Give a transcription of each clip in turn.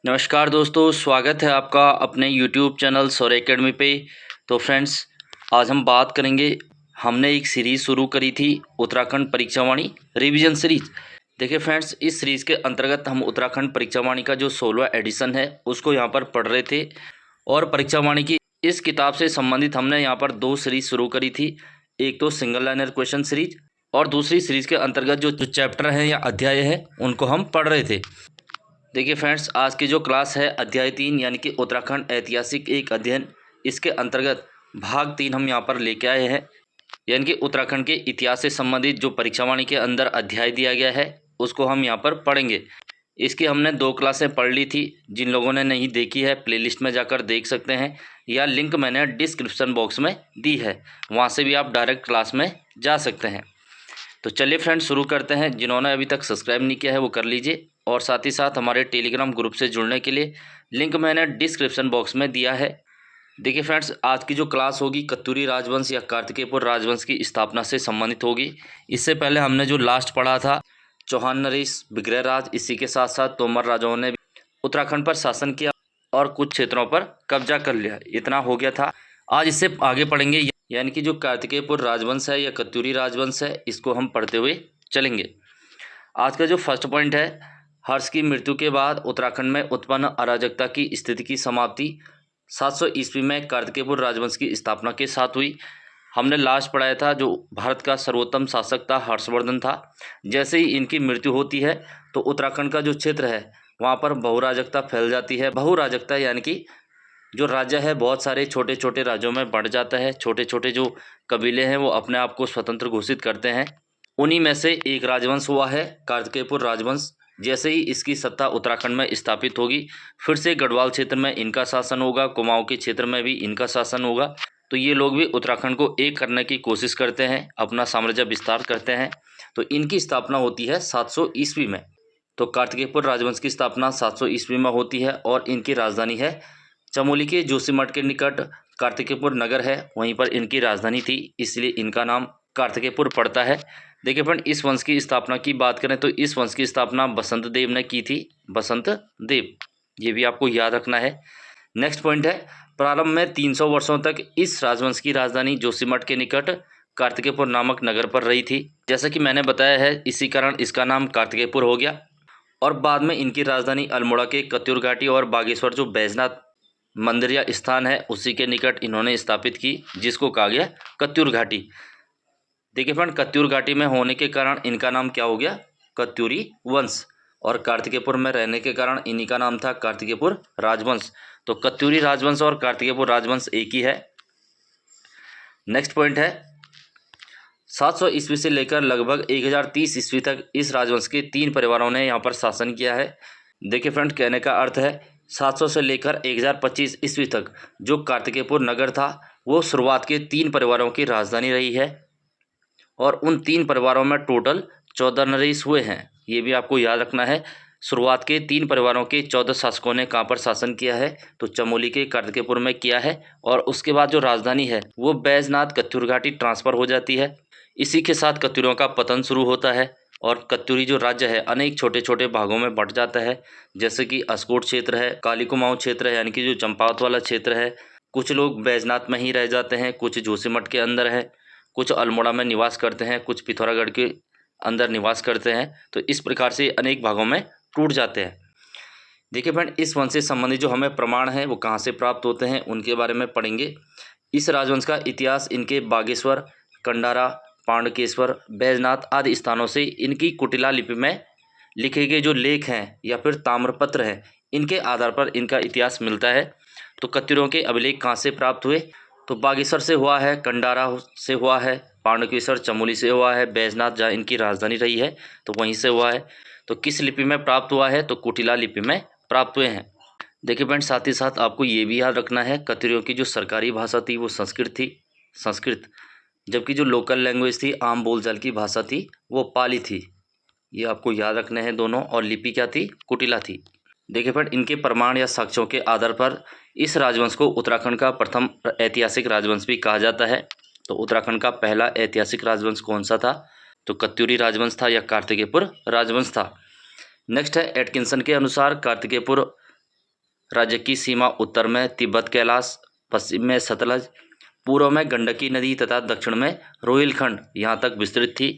नमस्कार दोस्तों, स्वागत है आपका अपने YouTube चैनल सौर्य एकेडमी पे। तो फ्रेंड्स, आज हम बात करेंगे। हमने एक सीरीज़ शुरू करी थी, उत्तराखंड परीक्षावाणी रिवीजन सीरीज। देखिए फ्रेंड्स, इस सीरीज़ के अंतर्गत हम उत्तराखंड परीक्षावाणी का जो 16वां एडिशन है उसको यहाँ पर पढ़ रहे थे। और परीक्षावाणी की इस किताब से संबंधित हमने यहाँ पर दो सीरीज़ शुरू करी थी। एक तो सिंगल लाइनर क्वेश्चन सीरीज और दूसरी सीरीज़ के अंतर्गत जो चैप्टर हैं या अध्याय हैं उनको हम पढ़ रहे थे। देखिए फ्रेंड्स, आज की जो क्लास है अध्याय 3 यानी कि उत्तराखंड ऐतिहासिक एक अध्ययन, इसके अंतर्गत भाग 3 हम यहाँ पर लेके आए हैं। यानी कि उत्तराखंड के इतिहास से संबंधित जो परीक्षावाणी के अंदर अध्याय दिया गया है उसको हम यहाँ पर पढ़ेंगे। इसकी हमने 2 क्लासें पढ़ ली थी। जिन लोगों ने नहीं देखी है प्लेलिस्ट में जाकर देख सकते हैं, या लिंक मैंने डिस्क्रिप्शन बॉक्स में दी है, वहाँ से भी आप डायरेक्ट क्लास में जा सकते हैं। तो चलिए फ्रेंड्स, शुरू करते हैं। जिन्होंने अभी तक सब्सक्राइब नहीं किया है वो कर लीजिए, और साथ ही साथ हमारे टेलीग्राम ग्रुप से जुड़ने के लिए लिंक मैंने डिस्क्रिप्शन बॉक्स में दिया है। देखिए फ्रेंड्स, आज की जो क्लास होगी कत्यूरी राजवंश या कार्तिकेयपुर राजवंश की स्थापना से संबंधित होगी। इससे पहले हमने जो लास्ट पढ़ा था चौहान नरेश विग्रह राज, इसी के साथ साथ तोमर राजाओं ने उत्तराखंड पर शासन किया और कुछ क्षेत्रों पर कब्जा कर लिया, इतना हो गया था। आज इससे आगे पढ़ेंगे, यानी कि जो कार्तिकेयपुर राजवंश है या कत्यूरी राजवंश है, इसको हम पढ़ते हुए चलेंगे। आज का जो फर्स्ट पॉइंट है, हर्ष की मृत्यु के बाद उत्तराखंड में उत्पन्न अराजकता की स्थिति की समाप्ति 700 ईस्वी में कार्तिकेयपुर राजवंश की स्थापना के साथ हुई। हमने लास्ट पढ़ाया था जो भारत का सर्वोत्तम शासक था हर्षवर्धन था। जैसे ही इनकी मृत्यु होती है तो उत्तराखंड का जो क्षेत्र है वहाँ पर बहुराजकता फैल जाती है। बहुराजकता यानी कि जो राज्य है बहुत सारे छोटे छोटे राज्यों में बढ़ जाता है। छोटे छोटे जो कबीले हैं वो अपने आप को स्वतंत्र घोषित करते हैं। उन्हीं में से एक राजवंश हुआ है कार्तिकेयपुर राजवंश। जैसे ही इसकी सत्ता उत्तराखंड में स्थापित होगी, फिर से गढ़वाल क्षेत्र में इनका शासन होगा, कुमाऊं के क्षेत्र में भी इनका शासन होगा। तो ये लोग भी उत्तराखंड को एक करने की कोशिश करते हैं, अपना साम्राज्य विस्तार करते हैं। तो इनकी स्थापना होती है 700 ईस्वी में। तो कार्तिकेयपुर राजवंश की स्थापना 700 ईस्वी में होती है और इनकी राजधानी है चमोली के जोशीमठ के निकट कार्तिकेयपुर नगर है, वहीं पर इनकी राजधानी थी, इसलिए इनका नाम कार्तिकेयपुर पड़ता है। देखिए फ्रेंड, इस वंश की स्थापना की बात करें तो इस वंश की स्थापना बसंत देव ने की थी। बसंत देव, ये भी आपको याद रखना है। नेक्स्ट पॉइंट है, प्रारंभ में 300 वर्षों तक इस राजवंश की राजधानी जोशीमठ के निकट कार्तिकेयपुर नामक नगर पर रही थी। जैसा कि मैंने बताया है, इसी कारण इसका नाम कार्तिकेयपुर हो गया। और बाद में इनकी राजधानी अल्मोड़ा के कत्यूर घाटी और बागेश्वर जो बैजनाथ मंदिर या स्थान है उसी के निकट इन्होंने स्थापित की, जिसको कहा गया कत्यूर घाटी। देखिए फ्रेंड, कत्यूर घाटी में होने के कारण इनका नाम क्या हो गया, कत्यूरी वंश। और कार्तिकेयपुर में रहने के कारण इन्हीं का नाम था कार्तिकेयपुर राजवंश। तो कत्यूरी राजवंश और कार्तिकेयपुर राजवंश एक ही है। नेक्स्ट पॉइंट है, 700 ईस्वी से लेकर लगभग 1030 ईस्वी तक इस राजवंश के 3 परिवारों ने यहाँ पर शासन किया है। देखिए फ्रेंड, कहने का अर्थ है 700 से लेकर 1025 ईस्वी तक जो कार्तिकेयपुर नगर था वो शुरुआत के 3 परिवारों की राजधानी रही है। और उन 3 परिवारों में टोटल 14 नरेश हुए हैं, ये भी आपको याद रखना है। शुरुआत के 3 परिवारों के 14 शासकों ने कहाँ पर शासन किया है, तो चमोली के कार्तिकेयपुर में किया है। और उसके बाद जो राजधानी है वो बैजनाथ कत्यूर घाटी ट्रांसफ़र हो जाती है। इसी के साथ कत्यूरों का पतन शुरू होता है और कत्यूरी जो राज्य है अनेक छोटे छोटे भागों में बंट जाता है। जैसे कि अस्कोट क्षेत्र है, काली कुमाऊं क्षेत्र है यानी कि जो चंपावत वाला क्षेत्र है, कुछ लोग बैजनाथ में ही रह जाते हैं, कुछ जोशीमठ के अंदर है, कुछ अल्मोड़ा में निवास करते हैं, कुछ पिथौरागढ़ के अंदर निवास करते हैं। तो इस प्रकार से अनेक भागों में टूट जाते हैं। देखिए फ्रेंड, इस वंश से संबंधित जो हमें प्रमाण है वो कहाँ से प्राप्त होते हैं उनके बारे में पढ़ेंगे। इस राजवंश का इतिहास इनके बागेश्वर, कंडारा, पांडकेश्वर, बैजनाथ आदि स्थानों से इनकी कुटिला लिपि में लिखे गए जो लेख हैं या फिर ताम्रपत्र हैं, इनके आधार पर इनका इतिहास मिलता है। तो कत्यूरों के अभिलेख कहाँ से प्राप्त हुए, तो बागेश्वर से हुआ है, कंडारा से हुआ है, पांडकेश्वर चमोली से हुआ है, बैजनाथ जहाँ इनकी राजधानी रही है तो वहीं से हुआ है। तो किस लिपि में प्राप्त हुआ है, तो कुटिला लिपि में प्राप्त हुए हैं। देखिए फ्रेंड, साथ ही साथ आपको ये भी याद रखना है कत्यूरियों की जो सरकारी भाषा थी वो संस्कृत थी, संस्कृत, जबकि जो लोकल लैंग्वेज थी, आम बोलचाल की भाषा थी, वो पाली थी। ये आपको याद रखने हैं दोनों। और लिपि क्या थी, कुटिला थी। देखिए फ्रेंड, इनके प्रमाण या साक्ष्यों के आधार पर इस राजवंश को उत्तराखंड का प्रथम ऐतिहासिक राजवंश भी कहा जाता है। तो उत्तराखंड का पहला ऐतिहासिक राजवंश कौन सा था, तो कत्यूरी राजवंश था या कार्तिकेयपुर राजवंश था। नेक्स्ट है, एटकिंसन के अनुसार कार्तिकेयपुर राज्य की सीमा उत्तर में तिब्बत कैलाश, पश्चिम में सतलज, पूर्व में गंडकी नदी तथा दक्षिण में रोहिलखंड यहाँ तक विस्तृत थी।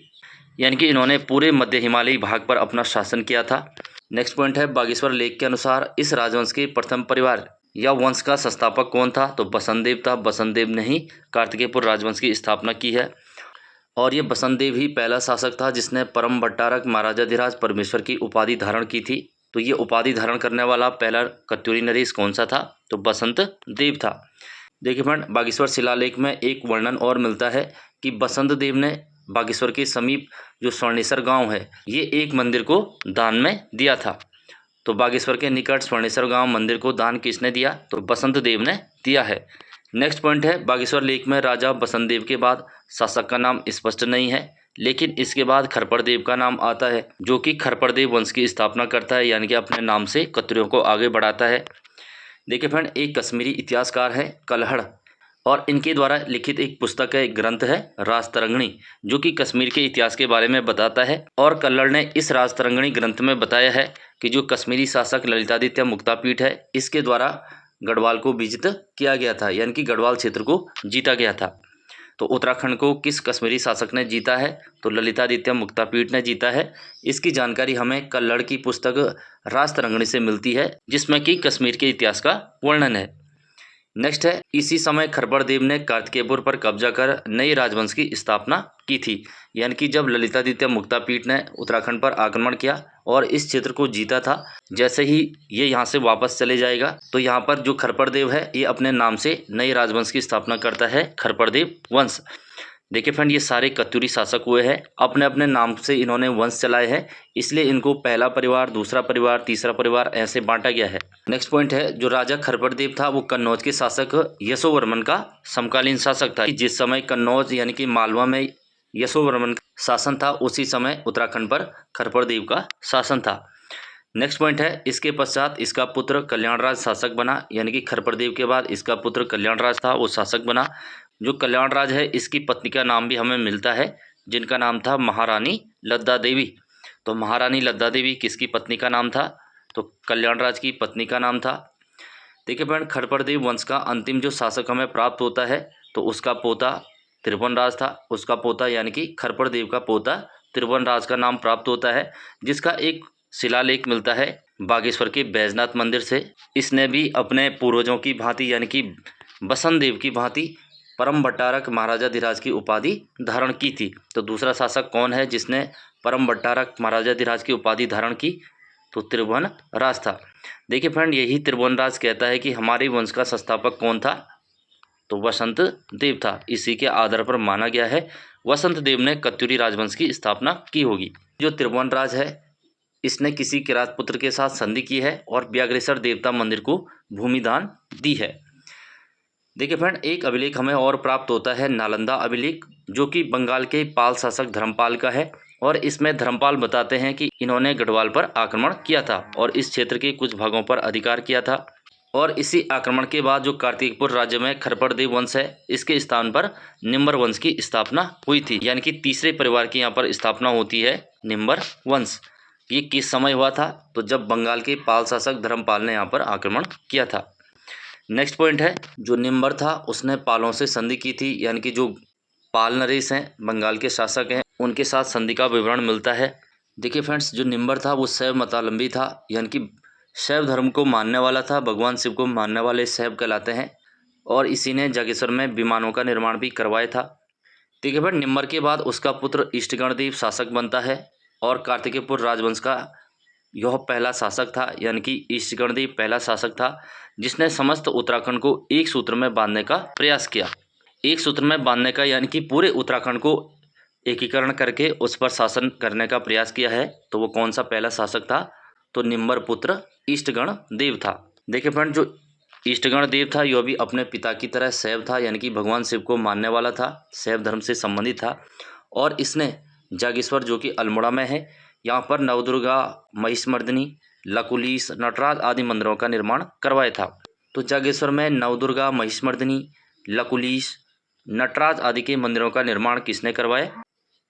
यानी कि इन्होंने पूरे मध्य हिमालयी भाग पर अपना शासन किया था। नेक्स्ट पॉइंट है, बागेश्वर लेख के अनुसार इस राजवंश के प्रथम परिवार या वंश का संस्थापक कौन था? तो बसंत देव था। बसंत देव ने ही कार्तिकेयपुर राजवंश की स्थापना की है और ये बसंत देव ही पहला शासक था जिसने परम भट्टारक महाराजाधिराज परमेश्वर की उपाधि धारण की थी। तो ये उपाधि धारण करने वाला पहला कत्यूरी नरेश कौन सा था? तो बसंत देव था। देखिए फ्रेंड, बागेश्वर शिलालेख में एक वर्णन और मिलता है कि बसंत देव ने बागेश्वर के समीप जो स्वर्णेश्वर गांव है ये एक मंदिर को दान में दिया था। तो बागेश्वर के निकट स्वर्णेश्वर गांव मंदिर को दान किसने दिया? तो बसंत देव ने दिया है। नेक्स्ट पॉइंट है, बागेश्वर लेख में राजा बसंत देव के बाद शासक का नाम स्पष्ट नहीं है, लेकिन इसके बाद खरपड़ देव का नाम आता है जो कि खरपड़ देव वंश की स्थापना करता है, यानी कि अपने नाम से कत्यूरियों को आगे बढ़ाता है। देखिए फ्रेंड, एक कश्मीरी इतिहासकार है कल्हड़ और इनके द्वारा लिखित एक पुस्तक है, एक ग्रंथ है राजतरंगिणी, जो कि कश्मीर के इतिहास के बारे में बताता है। और कल्हड़ ने इस राजतरंगिणी ग्रंथ में बताया है कि जो कश्मीरी शासक ललितादित्य मुक्तापीठ है इसके द्वारा गढ़वाल को विजित किया गया था, यानी कि गढ़वाल क्षेत्र को जीता गया था। तो उत्तराखंड को किस कश्मीरी शासक ने जीता है? तो ललितादित्य मुक्तापीठ ने जीता है। इसकी जानकारी हमें कल्हड़ की पुस्तक राजतरंगिणी से मिलती है जिसमें कि कश्मीर के इतिहास का वर्णन है। नेक्स्ट है, इसी समय खरपड़ देव ने कार्तिकेयपुर पर कब्जा कर नई राजवंश की स्थापना की थी। यानी कि जब ललितादित्य मुक्तापीठ ने उत्तराखंड पर आक्रमण किया और इस क्षेत्र को जीता था, जैसे ही ये यहाँ से वापस चले जाएगा तो यहाँ पर जो खरपड़ देव है ये अपने नाम से नई राजवंश की स्थापना करता है, खरपड़ देव वंश। देखिए फ्रेंड, ये सारे कत्यूरी शासक हुए हैं, अपने अपने नाम से इन्होंने वंश चलाए हैं, इसलिए इनको पहला परिवार, दूसरा परिवार, तीसरा परिवार ऐसे बांटा गया है। नेक्स्ट पॉइंट है, जो राजा खरपड़ देव था वो कन्नौज के शासक यशोवर्मन का समकालीन शासक था। जिस समय कन्नौज यानी कि मालवा में यशोवर्मन का शासन था उसी समय उत्तराखंड पर खरपड़ देव का शासन था। नेक्स्ट पॉइंट है, इसके पश्चात इसका पुत्र कल्याणराज शासक बना, यानी कि खरपड़ देव के बाद इसका पुत्र कल्याणराज था वो शासक बना। जो कल्याणराज है इसकी पत्नी का नाम भी हमें मिलता है जिनका नाम था महारानी लद्दा देवी। तो महारानी लद्दा देवी किसकी पत्नी का नाम था? तो कल्याणराज की पत्नी का नाम था। देखिए फ्रेंड, खरपड़ देव वंश का अंतिम जो शासक हमें प्राप्त होता है तो उसका पोता त्रिभुवनराज था। उसका पोता यानी कि खरपड़ देव का पोता त्रिभुवनराज का नाम प्राप्त होता है, जिसका एक शिलालेख मिलता है बागेश्वर के बैजनाथ मंदिर से। इसने भी अपने पूर्वजों की भांति यानी कि बसंत देव की भांति परम भट्टारक महाराजाधिराज की उपाधि धारण की थी। तो दूसरा शासक कौन है जिसने परम भट्टारक महाराजाधिराज की उपाधि धारण की? तो त्रिभुवनराज था। देखिए फ्रेंड, यही त्रिभुवनराज कहता है कि हमारे वंश का संस्थापक कौन था? तो वसंत देव था। इसी के आधार पर माना गया है वसंत देव ने कत्यूरी राजवंश की स्थापना की होगी। जो त्रिभुवनराज है इसने किसी किरात पुत्र के साथ संधि की है और व्याघ्रेश्वर देवता मंदिर को भूमि दान दी है। देखिए फ्रेंड, एक अभिलेख हमें और प्राप्त होता है नालंदा अभिलेख, जो कि बंगाल के पाल शासक धर्मपाल का है। और इसमें धर्मपाल बताते हैं कि इन्होंने गढ़वाल पर आक्रमण किया था और इस क्षेत्र के कुछ भागों पर अधिकार किया था। और इसी आक्रमण के बाद जो कार्तिकपुर राज्य में खरपड़ देव वंश है इसके स्थान पर निम्बर वंश की स्थापना हुई थी, यानी कि तीसरे परिवार की यहाँ पर स्थापना होती है निम्बर वंश। ये किस समय हुआ था? तो जब बंगाल के पाल शासक धर्मपाल ने यहाँ पर आक्रमण किया था। नेक्स्ट पॉइंट है, जो निम्बर था उसने पालों से संधि की थी, यानी कि जो पाल नरेश हैं बंगाल के शासक हैं उनके साथ संधि का विवरण मिलता है। देखिए फ्रेंड्स, जो निम्बर था वो शैव मतावलंबी था, यानी कि शैव धर्म को मानने वाला था, भगवान शिव को मानने वाले शैव कहलाते हैं। और इसी ने जागेश्वर में विमानों का निर्माण भी करवाया था। देखिए फ्रेंड, निम्बर के बाद उसका पुत्र इष्टगणदेव शासक बनता है और कार्तिकेयपुर राजवंश का यह पहला शासक था, यानी कि इष्टगणदेव पहला शासक था जिसने समस्त उत्तराखंड को एक सूत्र में बांधने का प्रयास किया। एक सूत्र में बांधने का यानी कि पूरे उत्तराखंड को एकीकरण करके उस पर शासन करने का प्रयास किया है। तो वो कौन सा पहला शासक था? तो निम्बर पुत्र इष्टगण देव था। देखिए फ्रेंड, जो इष्टगण देव था यह भी अपने पिता की तरह शैव था, यानी कि भगवान शिव को मानने वाला था, शैव धर्म से संबंधित था। और इसने जागेश्वर जो कि अल्मोड़ा में है यहाँ पर नवदुर्गा, महिषमर्दिनी, लकुलीश, नटराज आदि मंदिरों का निर्माण करवाया था। तो जागेश्वर में नवदुर्गा, महिषमर्दिनी, लकुलीश, नटराज आदि के मंदिरों का निर्माण किसने करवाया?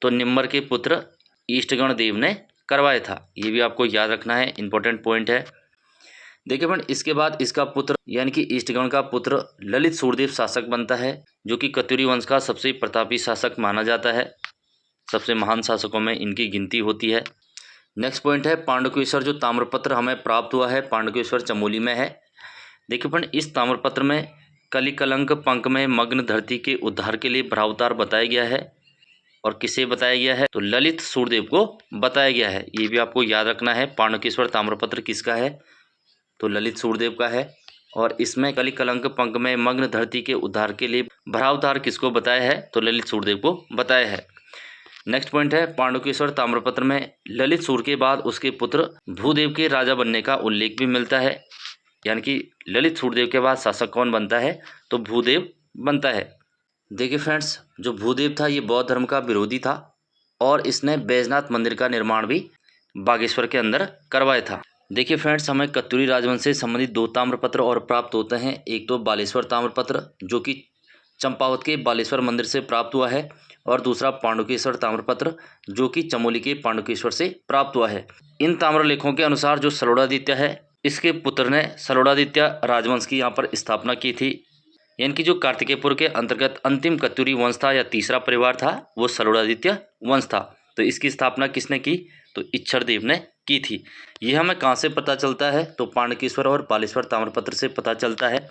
तो निम्बर के पुत्र इष्टगण देव ने करवाया था। ये भी आपको याद रखना है, इंपॉर्टेंट पॉइंट है। देखिए फ्रेंड, इसके बाद इसका पुत्र यानी कि ईष्टगण का पुत्र ललित सूर्यदेव शासक बनता है, जो कि कत्यूरी वंश का सबसे प्रतापी शासक माना जाता है। सबसे महान शासकों में इनकी गिनती होती है। नेक्स्ट पॉइंट है पांडुकेश्वर। जो ताम्रपत्र हमें प्राप्त हुआ है पांडुकेश्वर चमोली में है। देखिए फ्रेंड, इस ताम्रपत्र में कली कलंक पंक में मग्न धरती के उद्धार के लिए भरावतार बताया गया है। और किसे बताया गया है? तो ललित सूर्यदेव को बताया गया है। ये भी आपको याद रखना है। पांडुकेश्वर ताम्रपत्र किसका है? तो ललित सूर्यदेव का है। और इसमें कली कलंक पंक में मग्न धरती के उद्धार के लिए भरावतार किसको बताया है? तो ललित सूर्यदेव को बताया है। नेक्स्ट पॉइंट है पांडुकेश्वर ताम्रपत्र में ललित सूर्य के बाद उसके पुत्र भूदेव के राजा बनने का उल्लेख भी मिलता है। यानी कि ललित सूर्यदेव के बाद शासक कौन बनता है? तो भूदेव बनता है। देखिए फ्रेंड्स, जो भूदेव था ये बौद्ध धर्म का विरोधी था और इसने बैजनाथ मंदिर का निर्माण भी बागेश्वर के अंदर करवाया था। देखिए फ्रेंड्स, हमें कत्यूरी राजवंश से संबंधित 2 ताम्रपत्र और प्राप्त होते हैं। एक तो बालेश्वर ताम्रपत्र जो कि चंपावत के बालेश्वर मंदिर से प्राप्त हुआ है, और दूसरा पांडुकेश्वर ताम्रपत्र जो कि चमोली के पांडुकेश्वर से प्राप्त हुआ है। इन ताम्रलेखों के अनुसार जो सलोड़ादित्य है, इसके पुत्र ने सलोड़ादित्य राजवंश की यहाँ पर स्थापना की थी। यानी कि जो कार्तिकेयपुर के अंतर्गत अंतिम कत्यूरी वंश था या तीसरा परिवार था, वो सलोड़ादित्य वंश था। तो इसकी स्थापना किसने की? तो इच्छरदेव ने की थी। यह हमें कहाँ से पता चलता है? तो पांडुकेश्वर और बालेश्वर ताम्रपत्र से पता चलता है।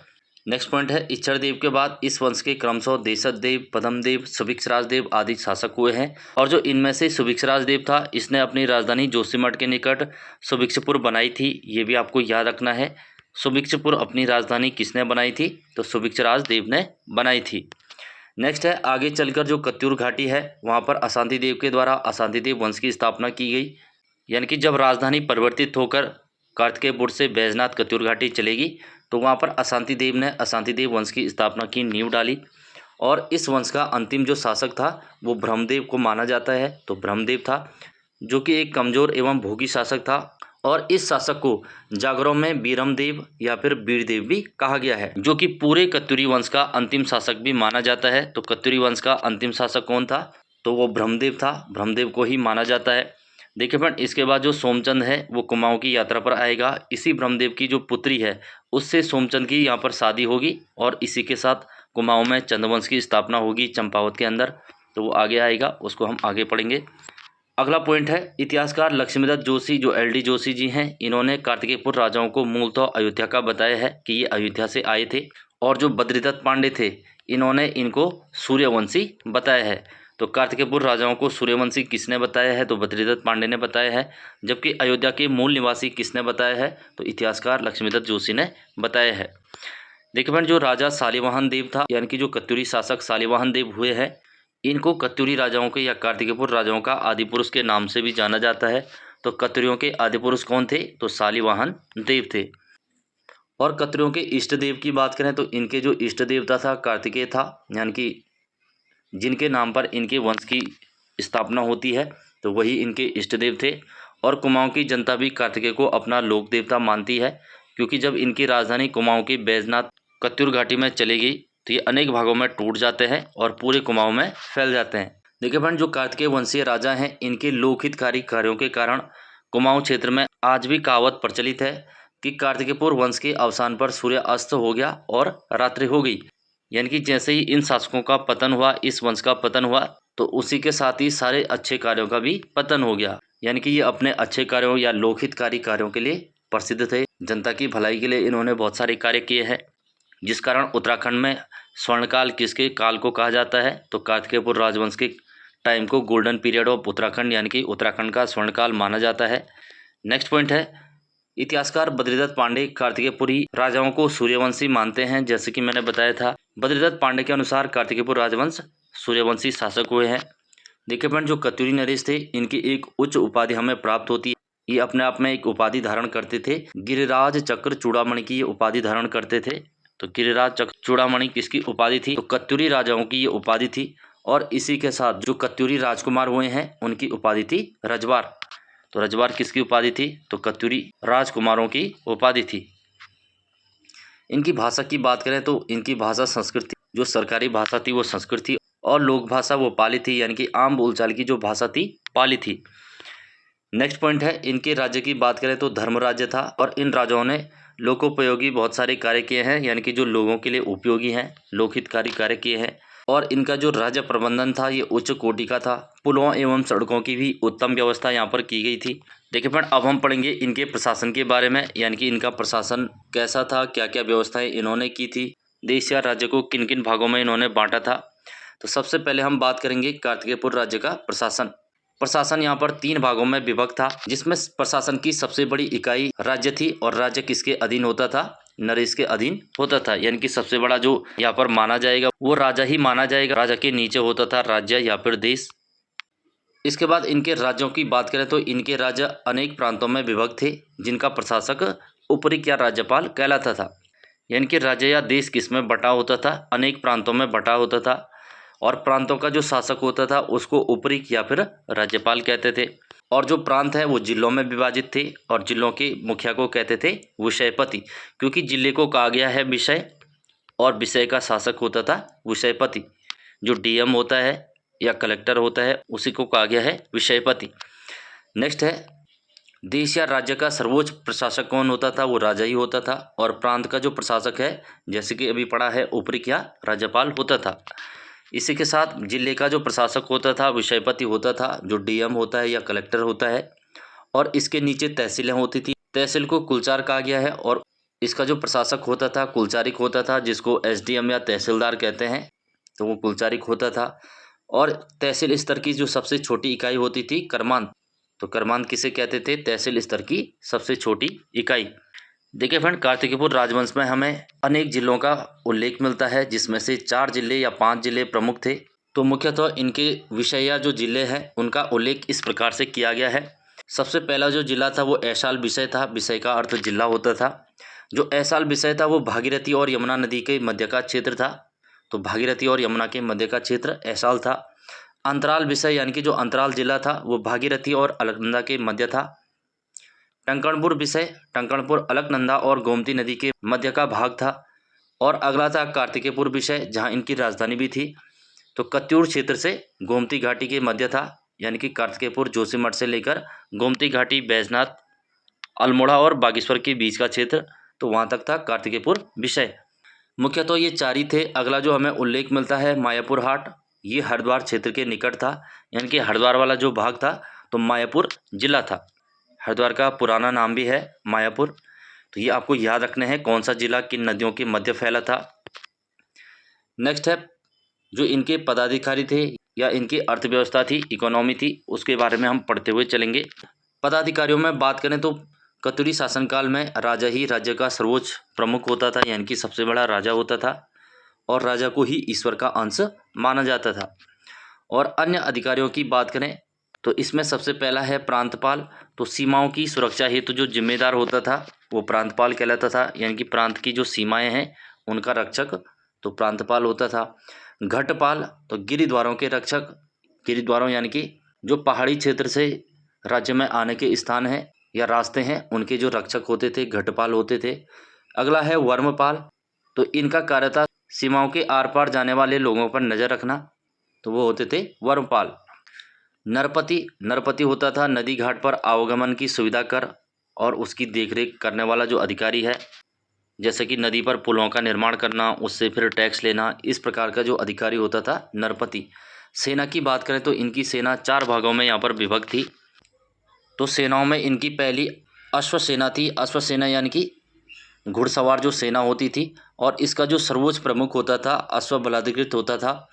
नेक्स्ट पॉइंट है इच्छरदेव के बाद इस वंश के क्रमशः देशजदेव, पद्मदेव, सुभिक्षराजदेव आदि शासक हुए हैं। और जो इनमें से सुभिक्षराजदेव था, इसने अपनी राजधानी जोशीमठ के निकट सुभिक्षपुर बनाई थी। ये भी आपको याद रखना है। सुभिक्षपुर अपनी राजधानी किसने बनाई थी? तो सुभिक्षराजदेव ने बनाई थी। नेक्स्ट है आगे चलकर जो कत्यूर घाटी है, वहाँ पर अशांति देव के द्वारा अशांति देव वंश की स्थापना की गई। यानी कि जब राजधानी परिवर्तित होकर कार्तिकेयपुर से बैजनाथ कत्यूर घाटी चलेगी, तो वहाँ पर अशांति देव ने अशांति देव वंश की स्थापना की नींव डाली। और इस वंश का अंतिम जो शासक था वो ब्रह्मदेव को माना जाता है। तो ब्रह्मदेव था, जो कि एक कमजोर एवं भोगी शासक था। और इस शासक को जागरों में बीरमदेव या फिर वीरदेव भी कहा गया है, जो कि पूरे कत्यूरी वंश का अंतिम शासक भी माना जाता है। तो कत्यूरी वंश का अंतिम शासक कौन था? तो वो ब्रह्मदेव था। ब्रह्मदेव को ही माना जाता है। देखिए फ्रेंड, इसके बाद जो सोमचंद है वो कुमाऊं की यात्रा पर आएगा। इसी ब्रह्मदेव की जो पुत्री है उससे सोमचंद की यहाँ पर शादी होगी, और इसी के साथ कुमाऊं में चंद्रवंश की स्थापना होगी चंपावत के अंदर। तो वो आगे आएगा, उसको हम आगे पढ़ेंगे। अगला पॉइंट है इतिहासकार लक्ष्मीदत्त जोशी, जो LD जोशी जी हैं, इन्होंने कार्तिकेयपुर राजाओं को मूलतः अयोध्या का बताया है कि ये अयोध्या से आए थे। और जो बद्रीदत्त पांडे थे, इन्होंने इनको सूर्यवंशी बताया है। तो कार्तिकेयपुर राजाओं को सूर्यवंशी किसने बताया है? तो बद्रीदत्त पांडे ने बताया है। जबकि अयोध्या के मूल निवासी किसने बताया है? तो इतिहासकार लक्ष्मीदत्त जोशी ने बताया है। देखिए फ्रेंड, जो राजा शालिवाहन देव था, यानी कि जो कत्यूरी शासक शालिवाहन देव हुए हैं, इनको कत्यूरी राजाओं के या कार्तिकेयपुर राजाओं का आदि पुरुष के नाम से भी जाना जाता है। तो कत्यूरियों के आदि पुरुष कौन थे? तो शालिवाहन देव थे। और कत्यूरियों के इष्ट देव की बात करें तो इनके जो इष्ट देवता था कार्तिकेय था, यानी कि जिनके नाम पर इनके वंश की स्थापना होती है, तो वही इनके इष्ट देव थे। और कुमाऊं की जनता भी कार्तिकेय को अपना लोक देवता मानती है, क्योंकि जब इनकी राजधानी कुमाऊं की बैजनाथ कत्यूर घाटी में चली गई तो ये अनेक भागों में टूट जाते हैं और पूरे कुमाऊं में फैल जाते हैं। देखिए फ्रेंड, जो कार्तिकेय वंशीय राजा हैं, इनके लोकहितकारी कार्यों के कारण कुमाऊं क्षेत्र में आज भी कहावत प्रचलित है कि कार्तिकेयपुर वंश के अवसान पर सूर्य अस्त हो गया और रात्रि हो गई। यानी कि जैसे ही इन शासकों का पतन हुआ, इस वंश का पतन हुआ, तो उसी के साथ ही सारे अच्छे कार्यों का भी पतन हो गया। यानी कि ये अपने अच्छे कार्यों या लोकहितकारी कार्यों के लिए प्रसिद्ध थे। जनता की भलाई के लिए इन्होंने बहुत सारे कार्य किए हैं, जिस कारण उत्तराखंड में स्वर्णकाल किसके काल को कहा जाता है? तो कार्तिकेयपुर राजवंश के टाइम को गोल्डन पीरियड ऑफ उत्तराखंड, यानी कि उत्तराखंड का स्वर्णकाल माना जाता है। नेक्स्ट पॉइंट है इतिहासकार बद्रीदत्त पांडे कार्तिकेयपुरी राजाओं को सूर्यवंशी मानते हैं। जैसे कि मैंने बताया था, बद्रीदत्त पांडे के अनुसार कार्तिकेयपुर राजवंश सूर्यवंशी शासक हुए हैं। देखिए फ्रेंड, जो कत्यूरी नरेश थे, इनकी एक उच्च उपाधि हमें प्राप्त होती है। ये अपने आप में एक उपाधि धारण करते थे, गिरिराज चक्र चूड़ामणि की ये उपाधि धारण करते थे। तो गिरिराज चक्र चूड़ामणि किसकी उपाधि थी? तो कत्यूरी राजाओं की ये उपाधि थी। और इसी के साथ जो कत्यूरी राजकुमार हुए हैं, उनकी उपाधि थी रजवार। तो रजवार किसकी उपाधि थी? तो कत्यूरी राजकुमारों की उपाधि थी। इनकी भाषा की बात करें तो इनकी भाषा संस्कृत थी। जो सरकारी भाषा थी वो संस्कृत थी, और लोक भाषा वो पाली थी, यानी कि आम बोलचाल की जो भाषा थी पाली थी। नेक्स्ट पॉइंट है इनके राज्य की बात करें तो धर्म राज्य था, और इन राजाओं ने लोकोपयोगी बहुत सारे कार्य किए हैं, यानी कि जो लोगों के लिए उपयोगी हैं, लोकहितकारी कार्य किए हैं। और इनका जो राज्य प्रबंधन था ये उच्च कोटि का था। पुलों एवं सड़कों की भी उत्तम व्यवस्था यहाँ पर की गई थी। देखिए फ्रेंड, अब हम पढ़ेंगे इनके प्रशासन के बारे में, यानी कि इनका प्रशासन कैसा था, क्या क्या व्यवस्थाएं इन्होंने की थी, देश या राज्य को किन किन भागों में इन्होंने बांटा था। तो सबसे पहले हम बात करेंगे कार्तिकेयपुर राज्य का प्रशासन। प्रशासन यहाँ पर 3 भागों में विभक्त था, जिसमें प्रशासन की सबसे बड़ी इकाई राज्य थी और राज्य किसके अधीन होता था, नरेश के अधीन होता था। यानी कि सबसे बड़ा जो यहाँ पर माना जाएगा वो राजा ही माना जाएगा। राजा के नीचे होता था राज्य या फिर देश। इसके बाद इनके राज्यों की बात करें तो इनके राज्य अनेक प्रांतों में विभक्त थे, जिनका प्रशासक उपरिक या राज्यपाल कहलाता था। यानी कि राज्य या देश किस में बटा होता था, अनेक प्रांतों में बटा होता था। और प्रांतों का जो शासक होता था उसको उपरिक या फिर राज्यपाल कहते थे। और जो प्रांत है वो जिलों में विभाजित थे और जिलों के मुखिया को कहते थे विषयपति, क्योंकि जिले को कहा गया है विषय और विषय का शासक होता था विषयपति। जो डीएम होता है या कलेक्टर होता है उसी को कहा गया है विषयपति। नेक्स्ट है, देश या राज्य का सर्वोच्च प्रशासक कौन होता था, वो राजा ही होता था। और प्रांत का जो प्रशासक है, जैसे कि अभी पढ़ा है, उपरिक या राज्यपाल होता था। इसी के साथ जिले का जो प्रशासक होता था विषयपति होता था, जो डीएम होता है या कलेक्टर होता है। और इसके नीचे तहसीलें होती थी। तहसील को कुलचार कहा गया है और इसका जो प्रशासक होता था कुलचारिक होता था, जिसको एसडीएम या तहसीलदार कहते हैं, तो वो कुलचारिक होता था। और तहसील स्तर की जो सबसे छोटी इकाई होती थी कर्मांत, तो कर्मांत किसे कहते थे, तहसील स्तर की सबसे छोटी इकाई। देखिए फ्रेंड, कार्तिकेयपुर राजवंश में हमें अनेक जिलों का उल्लेख मिलता है, जिसमें से 4 जिले या 5 जिले प्रमुख थे। तो मुख्यतः इनके विषय या जो जिले हैं उनका उल्लेख इस प्रकार से किया गया है। सबसे पहला जो जिला था वो ऐशाल विषय था। विषय का अर्थ जिला होता था। जो ऐशाल विषय था वो भागीरथी और यमुना नदी के मध्य का क्षेत्र था। तो भागीरथी और यमुना के मध्य का क्षेत्र ऐशाल था। अंतराल विषय यानी कि जो अंतराल जिला था वो भागीरथी और अलकनंदा के मध्य था। टंकणपुर विषय, टंकणपुर अलकनंदा और गोमती नदी के मध्य का भाग था। और अगला था कार्तिकेयपुर विषय, जहां इनकी राजधानी भी थी। तो कत्यूर क्षेत्र से गोमती घाटी के मध्य था, यानी कि कार्तिकेयपुर जोशीमठ से लेकर गोमती घाटी, बैजनाथ, अल्मोड़ा और बागेश्वर के बीच का क्षेत्र, तो वहां तक था कार्तिकेयपुर विषय। मुख्य तो ये 4 ही थे। अगला जो हमें उल्लेख मिलता है मायापुर हाट, ये हरिद्वार क्षेत्र के निकट था। यानी कि हरिद्वार वाला जो भाग था तो मायापुर जिला था। हरिद्वार का पुराना नाम भी है मायापुर। तो ये आपको याद रखने हैं कौन सा जिला किन नदियों के मध्य फैला था। नेक्स्ट है, जो इनके पदाधिकारी थे या इनकी अर्थव्यवस्था थी, इकोनॉमी थी, उसके बारे में हम पढ़ते हुए चलेंगे। पदाधिकारियों में बात करें तो कत्यूरी शासनकाल में राजा ही राज्य का सर्वोच्च प्रमुख होता था, यानी कि सबसे बड़ा राजा होता था और राजा को ही ईश्वर का अंश माना जाता था। और अन्य अधिकारियों की बात करें तो इसमें सबसे पहला है प्रांतपाल। तो सीमाओं की सुरक्षा हेतु जो जिम्मेदार होता था वो प्रांतपाल कहलाता था, यानी कि प्रांत की जो सीमाएं हैं उनका रक्षक तो प्रांतपाल होता था। घटपाल, तो गिरिद्वारों के रक्षक, गिरिद्वारों यानी कि जो पहाड़ी क्षेत्र से राज्य में आने के स्थान हैं या रास्ते हैं उनके जो रक्षक होते थे घटपाल होते थे। अगला है वर्मपाल, तो इनका कार्य था सीमाओं के आर पार जाने वाले लोगों पर नजर रखना, तो वो होते थे वर्मपाल। नरपति, नरपति होता था नदी घाट पर आवागमन की सुविधा कर और उसकी देखरेख करने वाला जो अधिकारी है, जैसे कि नदी पर पुलों का निर्माण करना, उससे फिर टैक्स लेना, इस प्रकार का जो अधिकारी होता था नरपति। सेना की बात करें तो इनकी सेना 4 भागों में यहाँ पर विभक्त थी। तो सेनाओं में इनकी पहली अश्वसेना थी। अश्वसेना यानी कि घुड़सवार जो सेना होती थी, और इसका जो सर्वोच्च प्रमुख होता था अश्व बलाधिकृत होता था।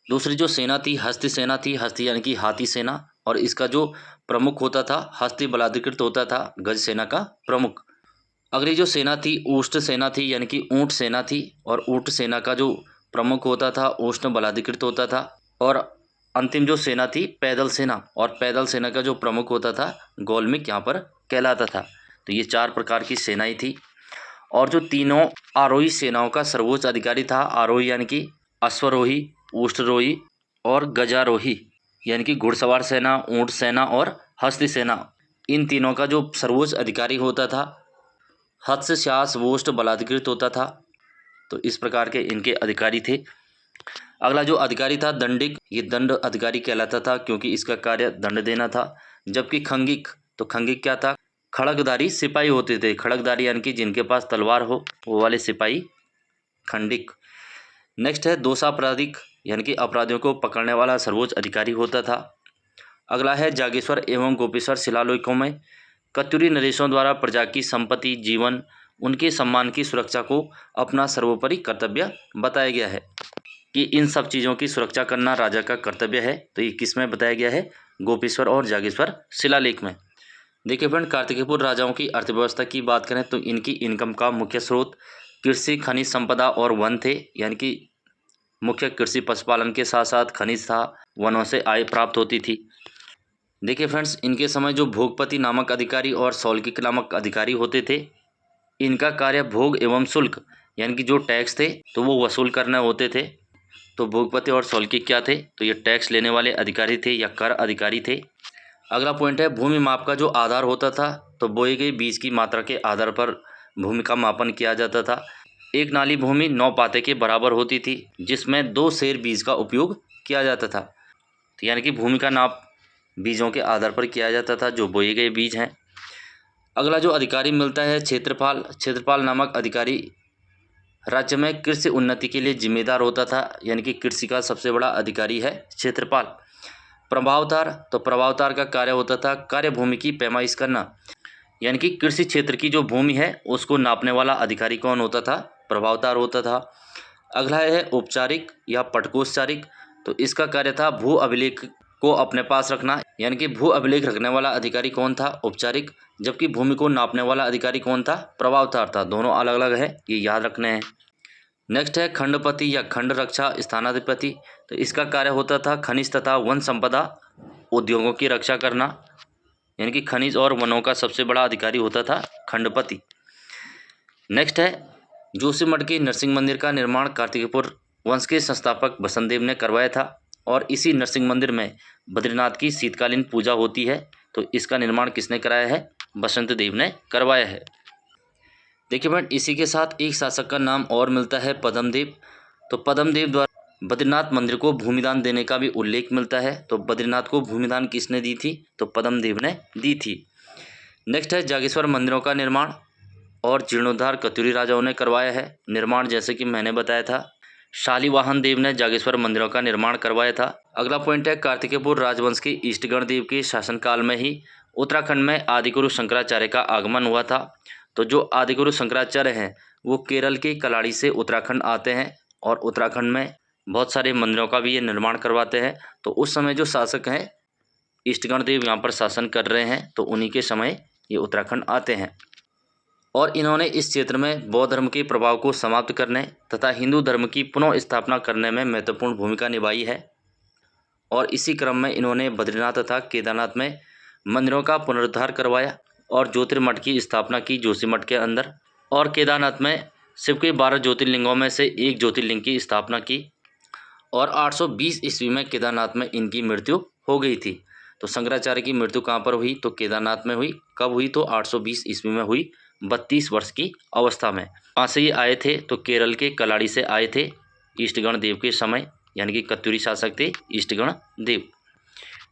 दूसरी जो सेना थी हस्ती सेना थी। हस्ती यानी कि हाथी सेना, और इसका जो प्रमुख होता था हस्ती बलाधिकृत होता था, गज सेना का प्रमुख। अगली जो सेना थी ऊष्ट सेना थी, यानी कि ऊंट सेना थी, और ऊंट सेना का जो प्रमुख होता था उष्ण बलाधिकृत होता था। और अंतिम जो सेना थी पैदल सेना, और पैदल सेना का जो प्रमुख होता था गोलमिक यहाँ पर कहलाता था। तो ये 4 प्रकार की सेनाएं थी। और जो तीनों आरोही सेनाओं का सर्वोच्च अधिकारी था, आरोही यानी कि अश्वरोही, उष्टरोही और गजारोही, यानी कि घुड़सवार सेना, ऊंट सेना और हस्ती सेना, इन तीनों का जो सर्वोच्च अधिकारी होता था हत्स्य शास वोष्ट बलाधिकृत होता था। तो इस प्रकार के इनके अधिकारी थे। अगला जो अधिकारी था दंडिक, ये दंड अधिकारी कहलाता था क्योंकि इसका कार्य दंड देना था। जबकि खंगिक, तो खंगिक क्या था, खड़गधारी सिपाही होते थे। खड़गधारी यानी कि जिनके पास तलवार हो, वो वाले सिपाही खंडिक। नेक्स्ट है दोषापराधिक यानी कि अपराधियों को पकड़ने वाला सर्वोच्च अधिकारी होता था। अगला है जागेश्वर एवं गोपेश्वर शिलालेखों में कत्यूरी नरेशों द्वारा प्रजा की संपत्ति, जीवन, उनके सम्मान की सुरक्षा को अपना सर्वोपरि कर्तव्य बताया गया है कि इन सब चीज़ों की सुरक्षा करना राजा का कर्तव्य है। तो ये किस में बताया गया है? गोपेश्वर और जागेश्वर शिलालेख में। देखिए फ्रेंड, कार्तिकेयपुर राजाओं की अर्थव्यवस्था की बात करें तो इनकी इनकम का मुख्य स्रोत कृषि, खनिज संपदा और वन थे। यानी कि मुख्य कृषि, पशुपालन के साथ साथ खनिज था, वनों से आय प्राप्त होती थी। देखिए फ्रेंड्स, इनके समय जो भोगपति नामक अधिकारी और सौल्किक नामक अधिकारी होते थे, इनका कार्य भोग एवं शुल्क यानी कि जो टैक्स थे तो वो वसूल करने होते थे। तो भोगपति और सौल्किक क्या थे? तो ये टैक्स लेने वाले अधिकारी थे या कर अधिकारी थे। अगला पॉइंट है भूमि माप का जो आधार होता था, तो बोई गई बीज की मात्रा के आधार पर भूमि का मापन किया जाता था। एक नाली भूमि 9 पाते के बराबर होती थी, जिसमें 2 सेर बीज का उपयोग किया जाता था। तो यानी कि भूमि का नाप बीजों के आधार पर किया जाता था जो बोए गए बीज हैं। अगला जो अधिकारी मिलता है क्षेत्रपाल। क्षेत्रपाल नामक अधिकारी राज्य में कृषि उन्नति के लिए जिम्मेदार होता था। यानी कि कृषि का सबसे बड़ा अधिकारी है क्षेत्रपाल। प्रभावतार, तो प्रभावतार का कार्य होता था कार्य भूमि की पैमाइश करना। यानी कि कृषि क्षेत्र की जो भूमि है उसको नापने वाला अधिकारी कौन होता था? प्रभावतार होता था। अगला है औपचारिक या पटकोषचारिक। तो इसका कार्य था भू अभिलेख को अपने पास रखना। यानी कि भू अभिलेख रखने वाला अधिकारी कौन था? औपचारिक। जबकि भूमि को नापने वाला अधिकारी कौन था? प्रभावतार था। दोनों अलग अलग है, ये याद रखने हैं। नेक्स्ट है खंडपति या खंड रक्षा स्थानाधिपति। तो इसका कार्य होता था खनिज तथा वन संपदा उद्योगों की रक्षा करना। यानी कि खनिज और वनों का सबसे बड़ा अधिकारी होता था खंडपति। नेक्स्ट है जोशीमठ के नरसिंह मंदिर का निर्माण कार्तिकेयपुर वंश के संस्थापक बसंतदेव ने करवाया था और इसी नरसिंह मंदिर में बद्रीनाथ की शीतकालीन पूजा होती है। तो इसका निर्माण किसने कराया है? बसंतदेव ने करवाया है। देखिए फ्रेंड, इसी के साथ एक शासक का नाम और मिलता है पद्मदेव। तो पद्मदेव द्वारा बद्रीनाथ मंदिर को भूमिदान देने का भी उल्लेख मिलता है। तो बद्रीनाथ को भूमिदान किसने दी थी? तो पद्मदेव ने दी थी। नेक्स्ट है जागेश्वर मंदिरों का निर्माण और जीर्णोद्धार कत्यूरी राजाओं ने करवाया है। निर्माण जैसे कि मैंने बताया था, शालिवाहन देव ने जागेश्वर मंदिरों का निर्माण करवाया था। अगला पॉइंट है कार्तिकेयपुर राजवंश के ईष्टगण देव के शासनकाल में ही उत्तराखंड में आदिगुरु शंकराचार्य का आगमन हुआ था। तो जो आदिगुरु शंकराचार्य हैं वो केरल के कलाड़ी से उत्तराखंड आते हैं और उत्तराखंड में बहुत सारे मंदिरों का भी ये निर्माण करवाते हैं। तो उस समय जो शासक हैं ईष्टगण देव यहाँ पर शासन कर रहे हैं, तो उन्हीं के समय ये उत्तराखंड आते हैं और इन्होंने इस क्षेत्र में बौद्ध धर्म के प्रभाव को समाप्त करने तथा हिंदू धर्म की पुनः स्थापना करने में महत्वपूर्ण भूमिका निभाई है। और इसी क्रम में इन्होंने बद्रीनाथ तथा केदारनाथ में मंदिरों का पुनरुद्धार करवाया और ज्योतिर्मठ की स्थापना की जोशीमठ के अंदर। और केदारनाथ में शिव के 12 ज्योतिर्लिंगों में से एक ज्योतिर्लिंग की स्थापना की और 820 ईस्वी में केदारनाथ में इनकी मृत्यु हो गई थी। तो शंकराचार्य की मृत्यु कहाँ पर हुई? तो केदारनाथ में हुई। कब हुई? तो 820 ईस्वी में हुई, 32 वर्ष की अवस्था में। कहाँ से ये आए थे? तो केरल के कलाड़ी से आए थे ईष्टगण देव के समय। यानी कि कत्यूरी शासक थे ईष्टगण देव।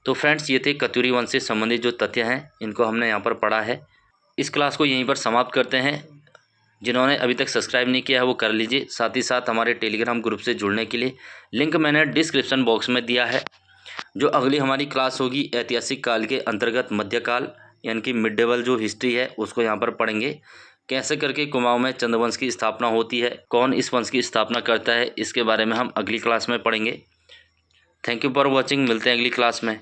तो फ्रेंड्स, ये थे कत्यूरी वंश से संबंधित जो तथ्य हैं इनको हमने यहाँ पर पढ़ा है। इस क्लास को यहीं पर समाप्त करते हैं। जिन्होंने अभी तक सब्सक्राइब नहीं किया है वो कर लीजिए। साथ ही साथ हमारे टेलीग्राम ग्रुप से जुड़ने के लिए लिंक मैंने डिस्क्रिप्शन बॉक्स में दिया है। जो अगली हमारी क्लास होगी ऐतिहासिक काल के अंतर्गत मध्यकाल यानी कि मिडेवल जो हिस्ट्री है उसको यहाँ पर पढ़ेंगे। कैसे करके कुमाऊं में चंद्रवंश की स्थापना होती है, कौन इस वंश की स्थापना करता है, इसके बारे में हम अगली क्लास में पढ़ेंगे। Thank you for watching. मिलते हैं अगली क्लास में।